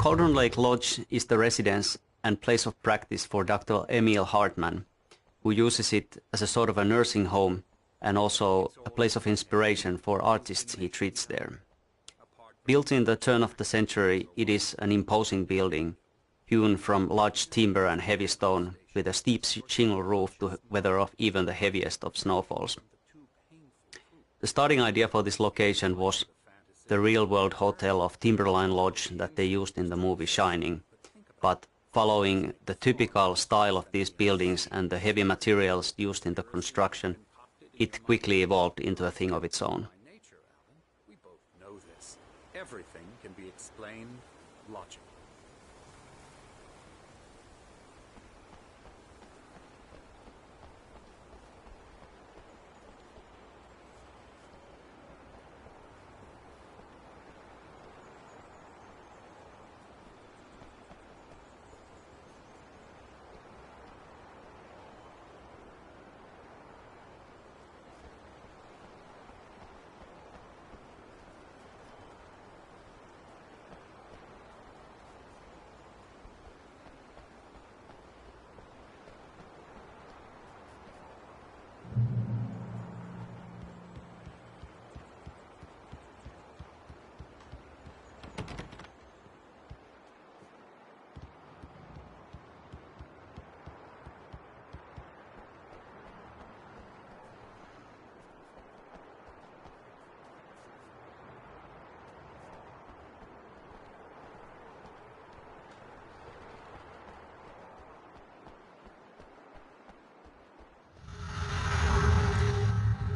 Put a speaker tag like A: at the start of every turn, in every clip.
A: Cauldron Lake Lodge is the residence and place of practice for Dr. Emil Hartmann, who uses it as a sort of a nursing home and also a place of inspiration for artists he treats there. Built in the turn of the century, it is an imposing building, hewn from large timber and heavy stone, with a steep shingle roof to weather off even the heaviest of snowfalls. The starting idea for this location was the real-world hotel of Timberline Lodge that they used in the movie Shining, but following the typical style of these buildings and the heavy materials used in the construction, it quickly evolved into a thing of its own.
B: We both know this. Everything can be explained logically.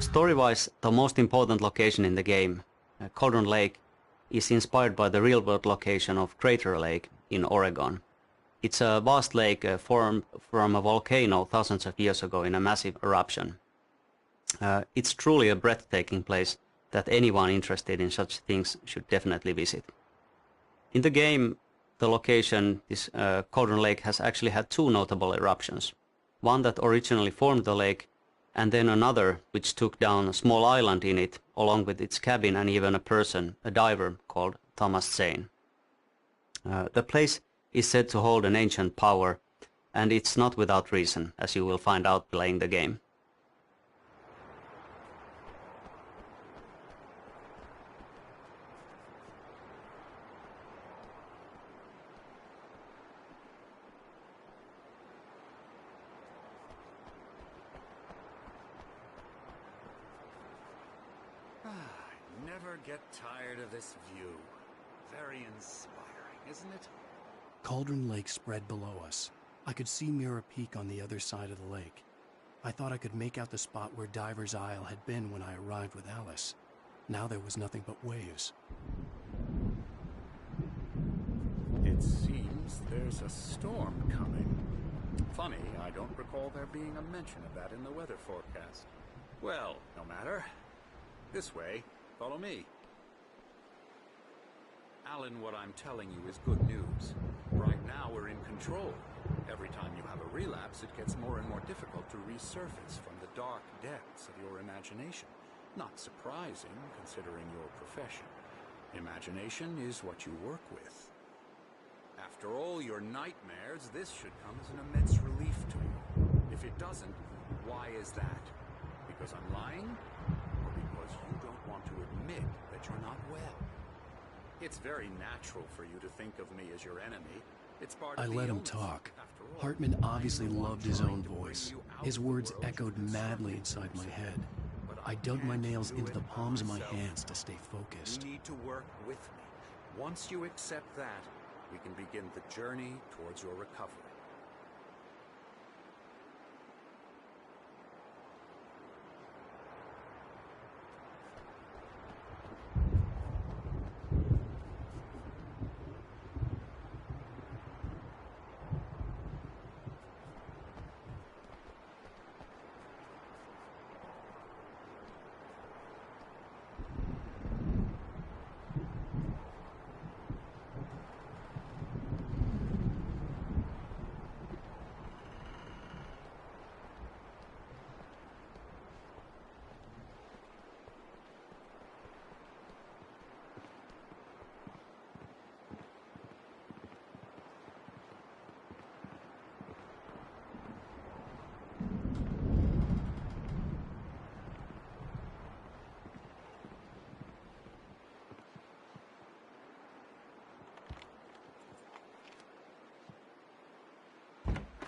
A: Story-wise, the most important location in the game, Cauldron Lake, is inspired by the real-world location of Crater Lake in Oregon. It's a vast lake formed from a volcano thousands of years ago in a massive eruption. It's truly a breathtaking place that anyone interested in such things should definitely visit. In the game, the location, this Cauldron Lake, has actually had two notable eruptions. One that originally formed the lake, and then another which took down a small island in it, along with its cabin and even a person, a diver called Thomas Zane. The place is said to hold an ancient power, and it's not without reason, as you will find out playing the game.
B: Never get tired of this view. Very inspiring, isn't it?
C: Cauldron Lake spread below us. I could see Mirror Peak on the other side of the lake. I thought I could make out the spot where Diver's Isle had been when I arrived with Alice. Now there was nothing but waves.
B: It seems there's a storm coming. Funny, I don't recall there being a mention of that in the weather forecast. Well, no matter. This way. Follow me. Alan, what I'm telling you is good news. Right now we're in control. Every time you have a relapse, it gets more and more difficult to resurface from the dark depths of your imagination. Not surprising, considering your profession. Imagination is what you work with. After all your nightmares, this should come as an immense relief to you. If it doesn't, why is that? Because I'm lying? Or because you don't want to admit that you're not well? It's very natural for you to think of me as your enemy. It's part of
C: I
B: the
C: let him
B: illness.
C: talk.
B: After all,
C: Hartman obviously
B: I'm the one
C: loved his
B: trying
C: own
B: to bring
C: voice.
B: you out
C: His
B: of the
C: words
B: world
C: echoed
B: you're
C: madly
B: suffering
C: inside
B: from
C: my
B: yourself.
C: head.
B: But
C: I dug my
B: can't
C: nails
B: do
C: into
B: it
C: the palms of my
B: myself.
C: hands to stay focused.
B: You need to work with me. Once you accept that, we can begin the journey towards your recovery.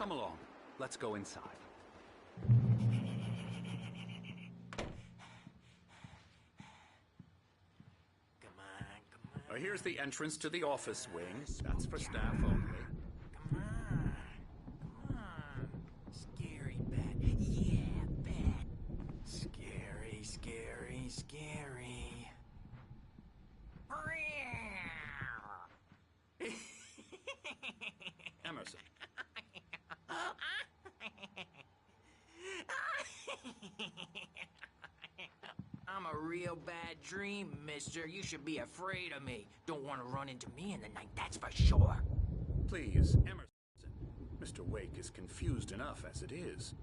B: Come along. Let's go inside. Here's the entrance to the office wing. That's for staff only.
D: Come on. Scary bat. Yeah, bat. Scary, scary, scary.
B: Emerson.
D: I'm a real bad dream, mister. You should be afraid of me. Don't want to run into me in the night, that's for sure.
B: Please, Emerson. Mr. Wake is confused enough as it is.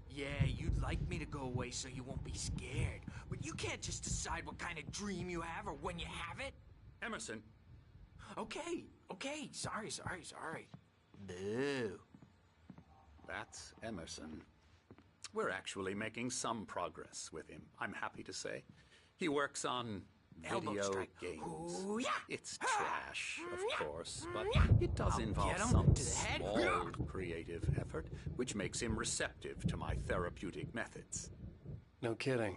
D: Yeah, you'd like me to go away so you won't be scared. But you can't just decide what kind of dream you have or when you have it.
B: Emerson.
D: Okay. Sorry. Boo.
B: That's Emerson. We're actually making some progress with him, I'm happy to say. He works on
D: Elbow
B: video
D: strike.
B: games.
D: Ooh, yeah.
B: It's trash, of course, but it does
D: I'll
B: involve
D: get him
B: some
D: to the head.
B: small creative effort, which makes him receptive to my therapeutic methods.
C: No kidding.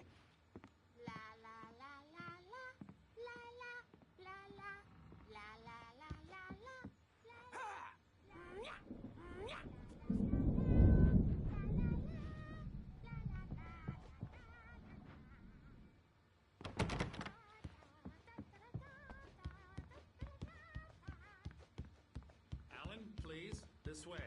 B: Alan, please, this way.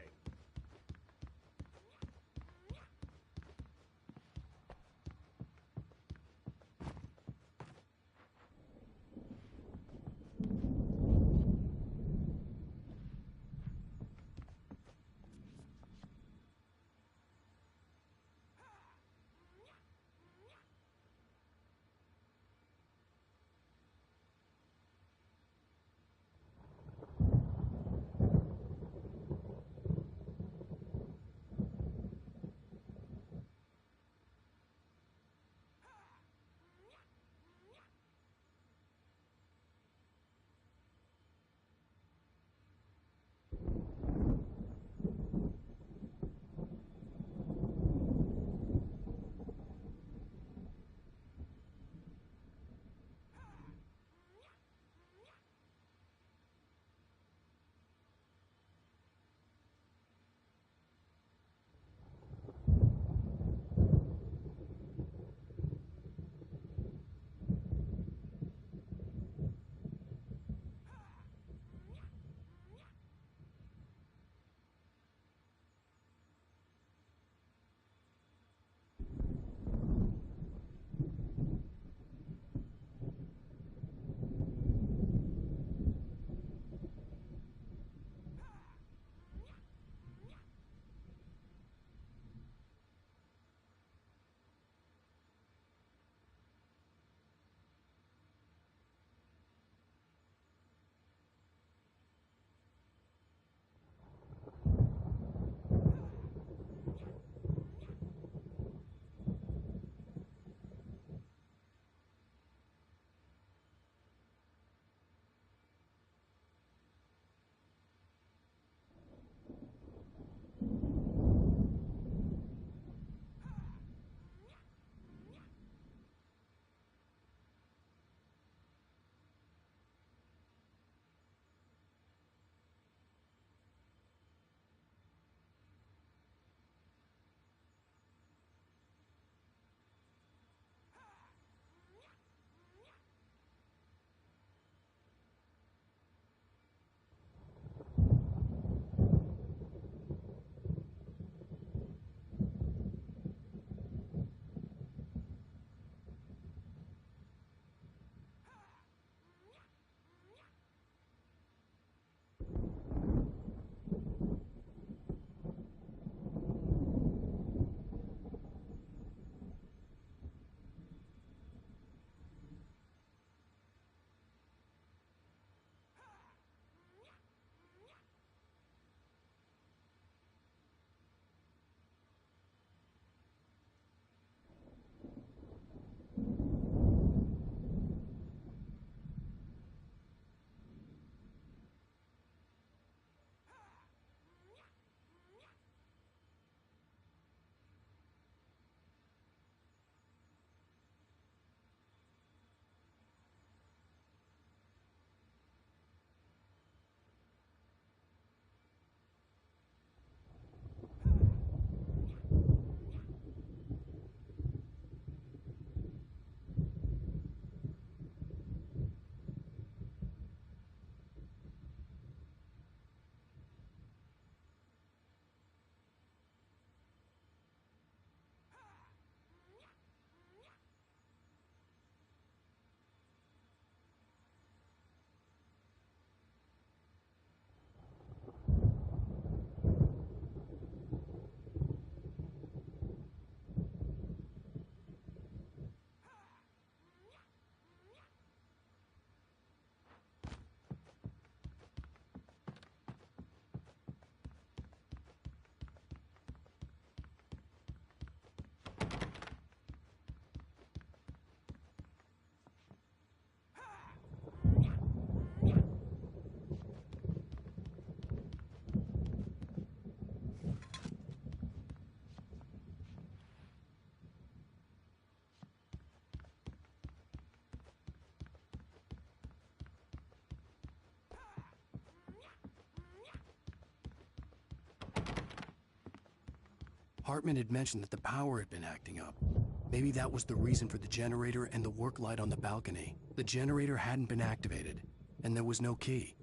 C: Hartman had mentioned that the power had been acting up. Maybe that was the reason for the generator and the work light on the balcony. The generator hadn't been activated, and there was no key.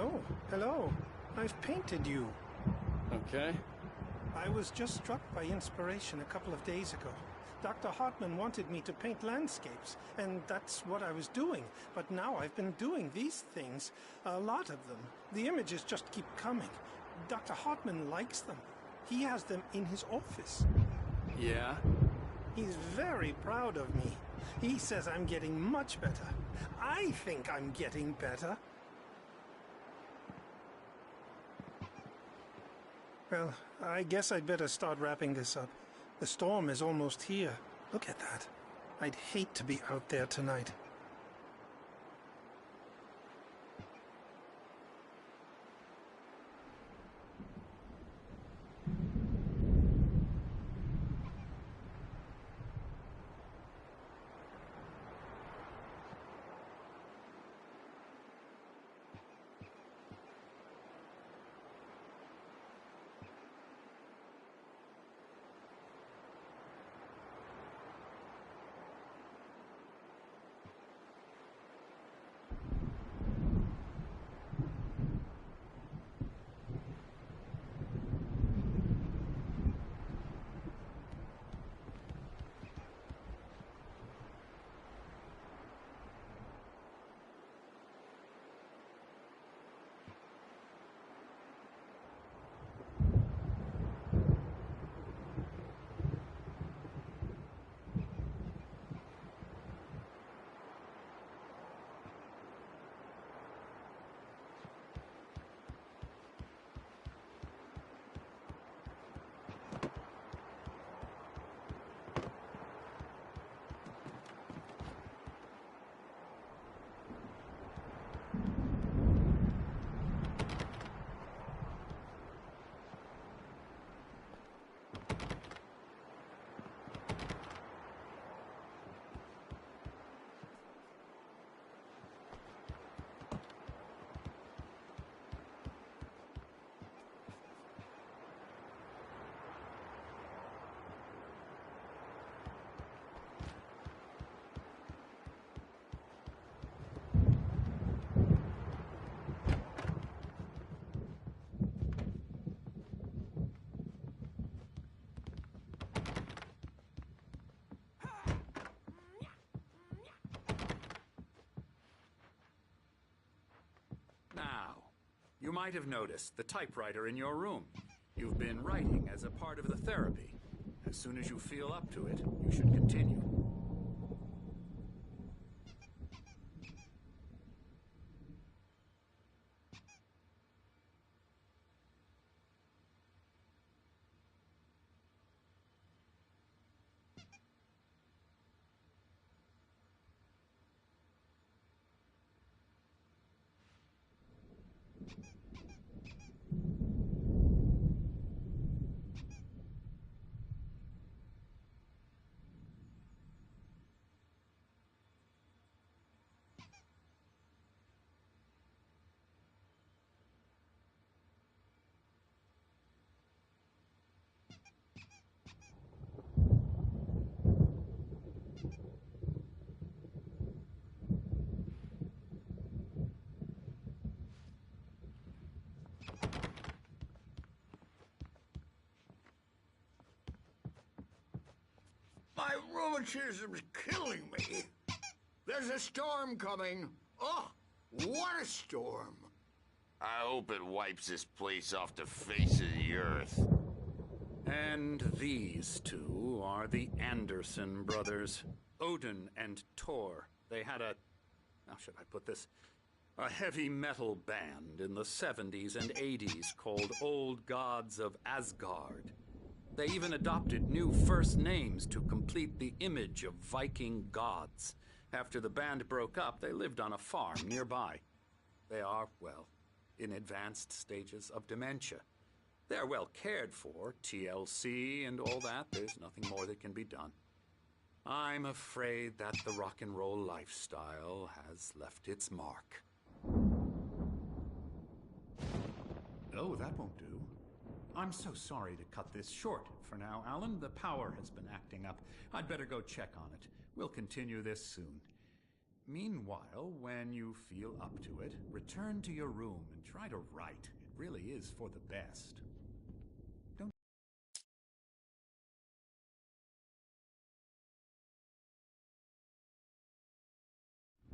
E: Oh, hello. I've painted you.
F: Okay.
E: I was just struck by inspiration a couple of days ago. Dr. Hartman wanted me to paint landscapes, and that's what I was doing. But now I've been doing these things, a lot of them. The images just keep coming. Dr. Hartman likes them. He has them in his office.
F: Yeah?
E: He's very proud of me. He says I'm getting much better. I think I'm getting better. Well, I guess I'd better start wrapping this up. The storm is almost here. Look at that. I'd hate to be out there tonight.
B: might have noticed the typewriter in your room. You've been writing as a part of the therapy. As soon as you feel up to it, you should continue.
G: My rheumatism's killing me. There's a storm coming. Oh, what a storm.
H: I hope it wipes this place off the face of the earth.
B: And these two are the Anderson brothers, Odin and Thor. They had a, how should I put this, a heavy metal band in the 70s and 80s called Old Gods of Asgard. They even adopted new first names to complete the image of Viking gods. After the band broke up, they lived on a farm nearby. They are, well, in advanced stages of dementia. They're well cared for, TLC and all that. There's nothing more that can be done. I'm afraid that the rock and roll lifestyle has left its mark.
I: Oh, that won't do. I'm so sorry to cut this short for now, Alan. The power has been acting up. I'd better go check on it. We'll continue this soon. Meanwhile, when you feel up to it, return to your room and try to write. It really is for the best. Don't...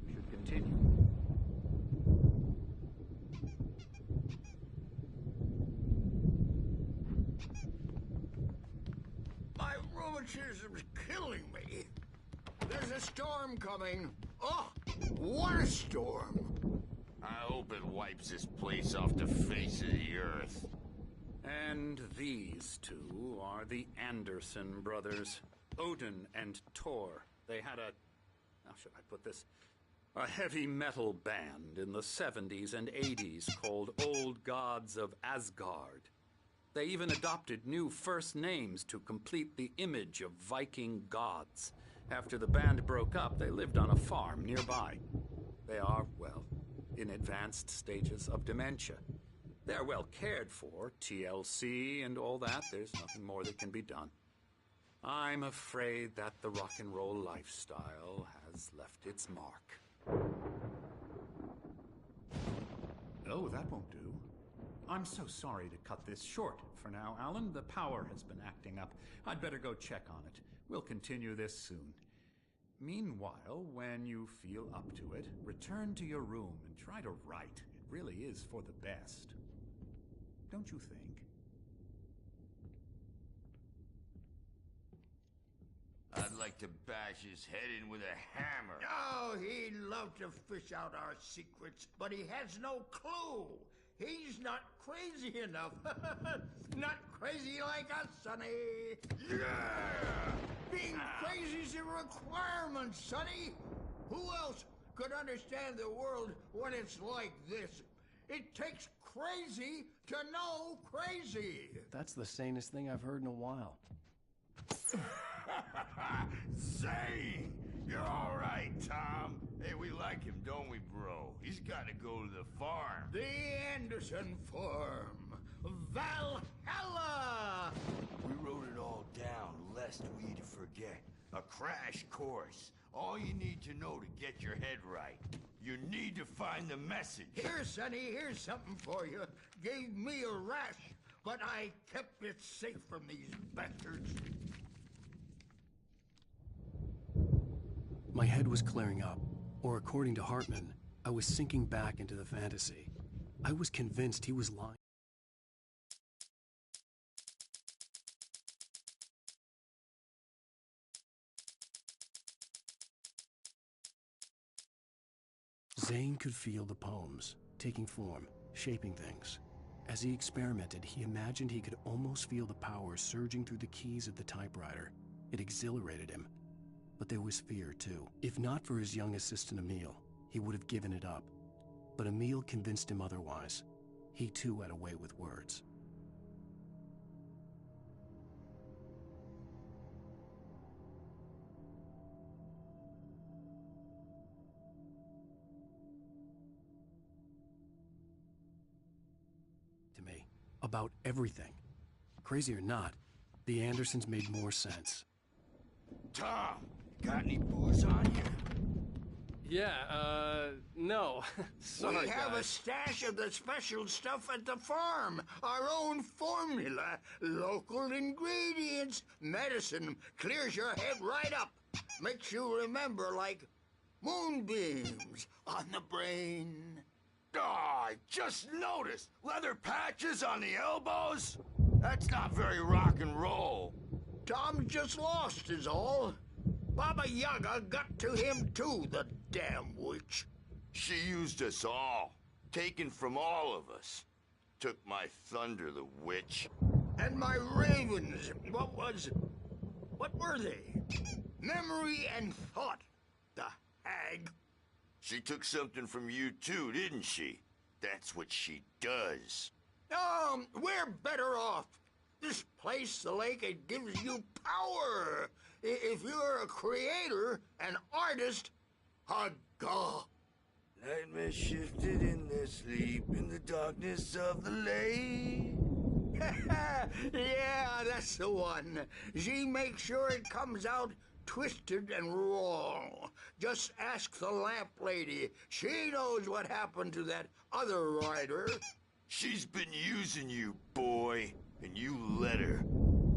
B: You should continue.
G: My rheumatism's killing me. There's a storm coming. Oh, what a storm.
H: I hope it wipes this place off the face of the earth.
B: And these two are the Anderson brothers, Odin and Thor. They had a, how should I put this, a heavy metal band in the 70s and 80s called Old Gods of Asgard. They even adopted new first names to complete the image of Viking gods. After the band broke up, they lived on a farm nearby. They are, well, in advanced stages of dementia. They're well cared for, TLC and all that. There's nothing more that can be done. I'm afraid that the rock and roll lifestyle has left its mark.
I: Oh, that won't do. I'm so sorry to cut this short for now, Alan. The power has been acting up. I'd better go check on it. We'll continue this soon. Meanwhile, when you feel up to it, return to your room and try to write. It really is for the best. Don't you think?
H: I'd like to bash his head in with a hammer.
G: Oh, he'd love to fish out our secrets, but he has no clue. He's not crazy enough. Not crazy like us, Sonny.
H: Yeah!
G: Being crazy's a requirement, Sonny. Who else could understand the world when it's like this? It takes crazy to know crazy.
C: That's the sanest thing I've heard in a while.
H: Zane! You're all right, Tom. Hey, we like him, don't we, bro? He's got to go to the farm.
G: The Anderson Farm. Valhalla!
H: We wrote it all down, lest we forget. A crash course. All you need to know to get your head right. You need to find the message.
G: Here, Sonny, here's something for you. Gave me a rash, but I kept it safe from these bastards.
C: My head was clearing up, or according to Hartman, I was sinking back into the fantasy. I was convinced he was lying. Zane could feel the poems, taking form, shaping things. As he experimented, he imagined he could almost feel the power surging through the keys of the typewriter. It exhilarated him. But there was fear, too. If not for his young assistant Emil, he would have given it up. But Emil convinced him otherwise. He too had a way with words. To me, about everything. Crazy or not, the Andersons made more sense.
H: Tom, got any booze on you?
F: Yeah, no. Sorry,
G: We have a
F: guys.
G: stash of the special stuff at the farm. Our own formula. Local ingredients. Medicine clears your head right up. Makes you remember like moonbeams on the brain.
H: Oh, I just noticed. Leather patches on the elbows? That's not very rock and roll.
G: Tom just lost is all. Baba Yaga got to him too, the damn witch.
H: She used us all. Taken from all of us. Took my thunder, the witch.
G: And my ravens, what were they? Memory and thought, the hag.
H: She took something from you too, didn't she? That's what she does.
G: We're better off. This place, the lake, it gives you power. If you're a creator, an artist, a god.
H: Nightmare shifted in their sleep in the darkness of the lake.
G: Yeah, that's the one. She makes sure it comes out twisted and wrong. Just ask the lamp lady. She knows what happened to that other rider.
H: She's been using you, boy, and you let her.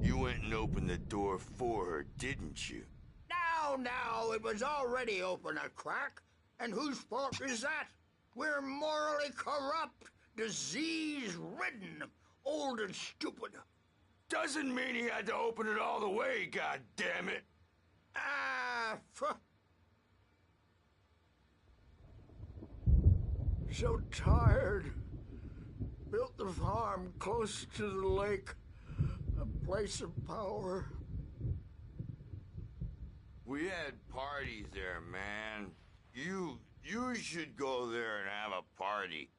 H: You went and opened the door for her, didn't you?
G: Now, it was already open a crack. And whose fault is that? We're morally corrupt, disease-ridden, old and stupid.
H: Doesn't mean he had to open it all the way, goddammit.
G: So tired. Built the farm close to the lake. A place of power.
H: We had parties there, man. You should go there and have a party.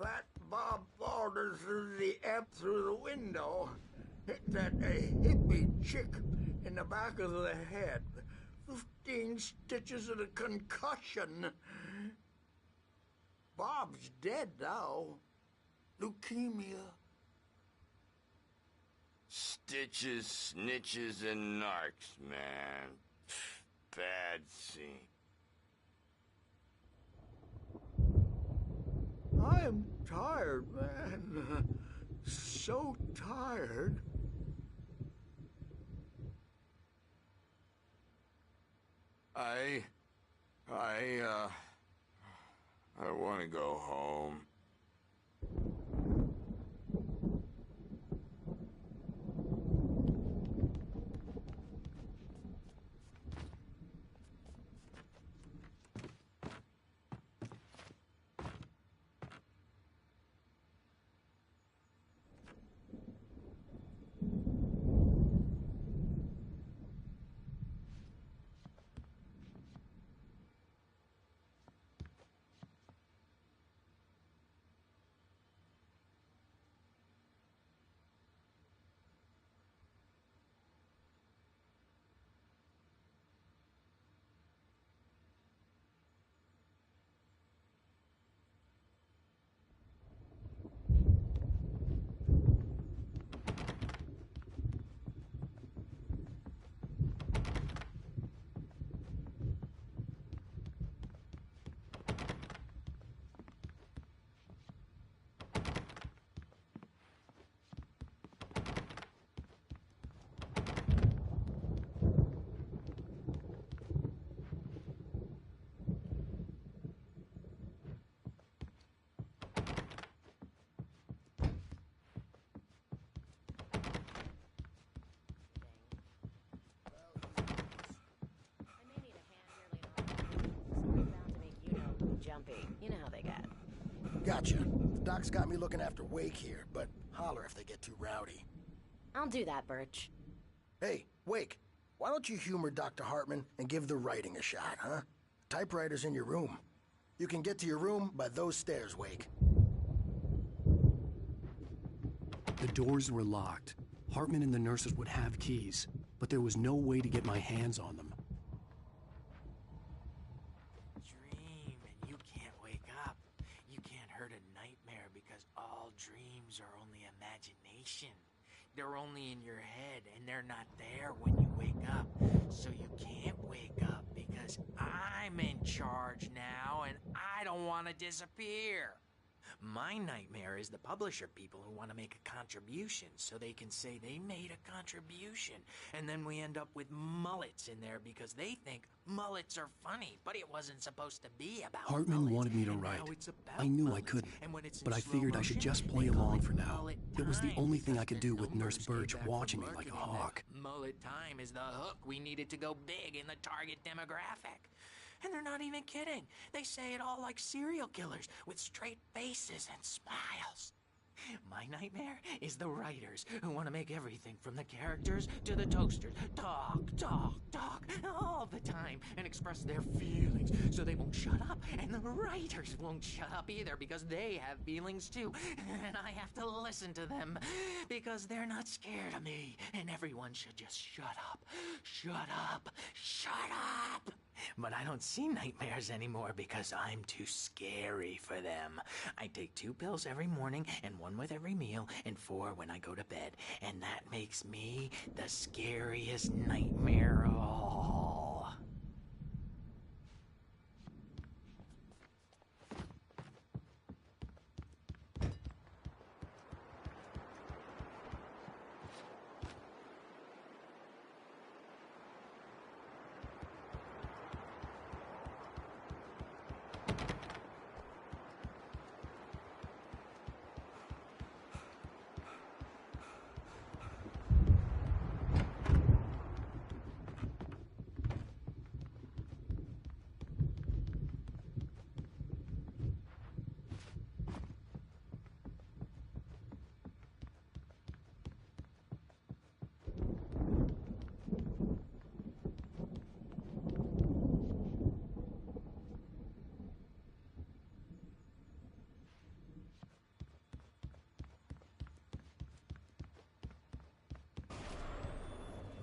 G: That Bob Balder threw the amp through the window. Hit that hippie chick in the back of the head. 15 stitches and a concussion. Bob's dead now. Leukemia.
H: Stitches, snitches, and narcs, man. Bad scene.
G: I'm tired, man. So tired.
H: I want to go home.
J: Gotcha. The doc's got me looking after Wake here, but holler if they get too rowdy.
K: I'll do that, Birch.
J: Hey, Wake, why don't you humor Dr. Hartman and give the writing a shot, huh? Typewriter's in your room. You can get to your room by those stairs, Wake.
C: The doors were locked. Hartman and the nurses would have keys, but there was no way to get my hands on them.
D: Dream and you can't wake up. You can't hurt a nightmare because all dreams are only imagination. They're only in your head and they're not there when you wake up. So you can't wake up because I'm in charge now and I don't want to disappear. My nightmare is the publisher people who want to make a contribution so they can say they made a contribution. And then we end up with mullets in there because they think mullets are funny, but it wasn't supposed to be about
C: Hartman
D: mullets.
C: wanted me to
D: And
C: write.
D: now it's about
C: I knew I
D: mullets.
C: couldn't,
D: And when it's in
C: but I
D: slow
C: figured I should
D: motion,
C: just play
D: they call
C: along
D: it
C: for now.
D: mullet
C: It was the
D: time
C: only thing I
D: because
C: could
D: the
C: do with Nurse
D: numbers came
C: Birch
D: back from
C: watching me like a
D: marketing that
C: hawk.
D: Mullet time is the hook we needed to go big in the target demographic. And they're not even kidding. They say it all like serial killers with straight faces and smiles. My nightmare is the writers who want to make everything from the characters to the toasters talk all the time and express their feelings so they won't shut up. And the writers won't shut up either because they have feelings too. And I have to listen to them because they're not scared of me. And everyone should just shut up. Shut up. Shut up. But I don't see nightmares anymore because I'm too scary for them. I take 2 pills every morning and 1 with every meal and 4 when I go to bed. And that makes me the scariest nightmare of all.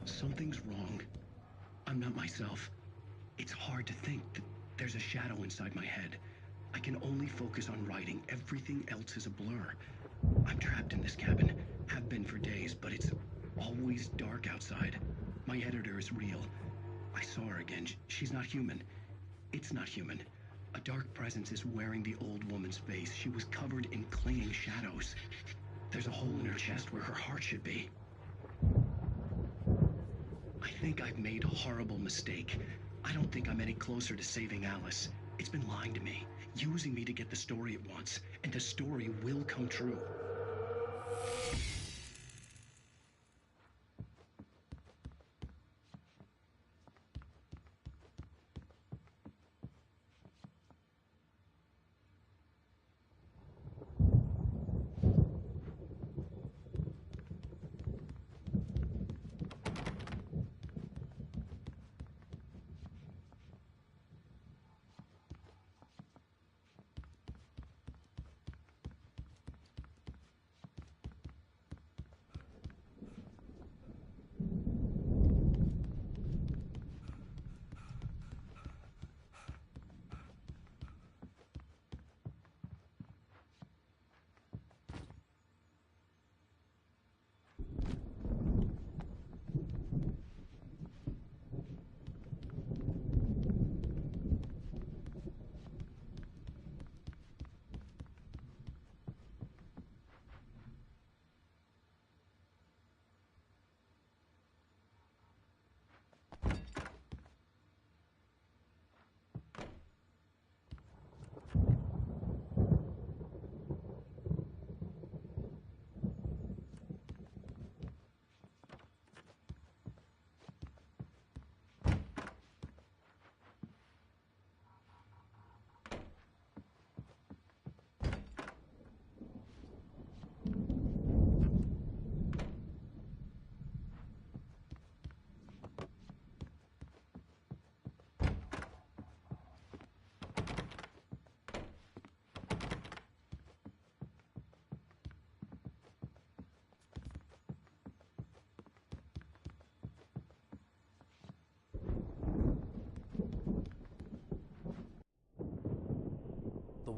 C: Something's wrong. I'm not myself. It's hard to think that there's a shadow inside my head. I can only focus on writing. Everything else is a blur. I'm trapped in this cabin. Have been for days, but it's always dark outside. My editor is real. I saw her again. She's not human. It's not human. A dark presence is wearing the old woman's face. She was covered in clinging shadows. There's a hole in her chest where her heart should be. I think I've made a horrible mistake. I don't think I'm any closer to saving Alice. It's been lying to me, using me to get the story it wants, and the story will come true.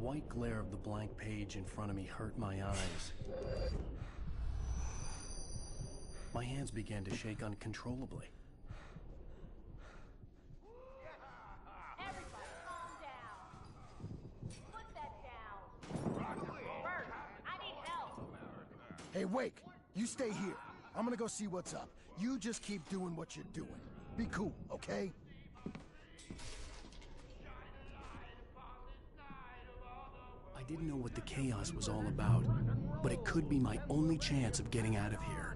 C: white glare of the blank page in front of me hurt my eyes. My hands began to shake uncontrollably.
L: Everybody calm down. Put that down. Bert, I need help.
J: Hey, Wake, you stay here. I'm gonna go see what's up. You just keep doing what you're doing. Be cool, okay?
C: I didn't know what the chaos was all about, but it could be my only chance of getting out of here.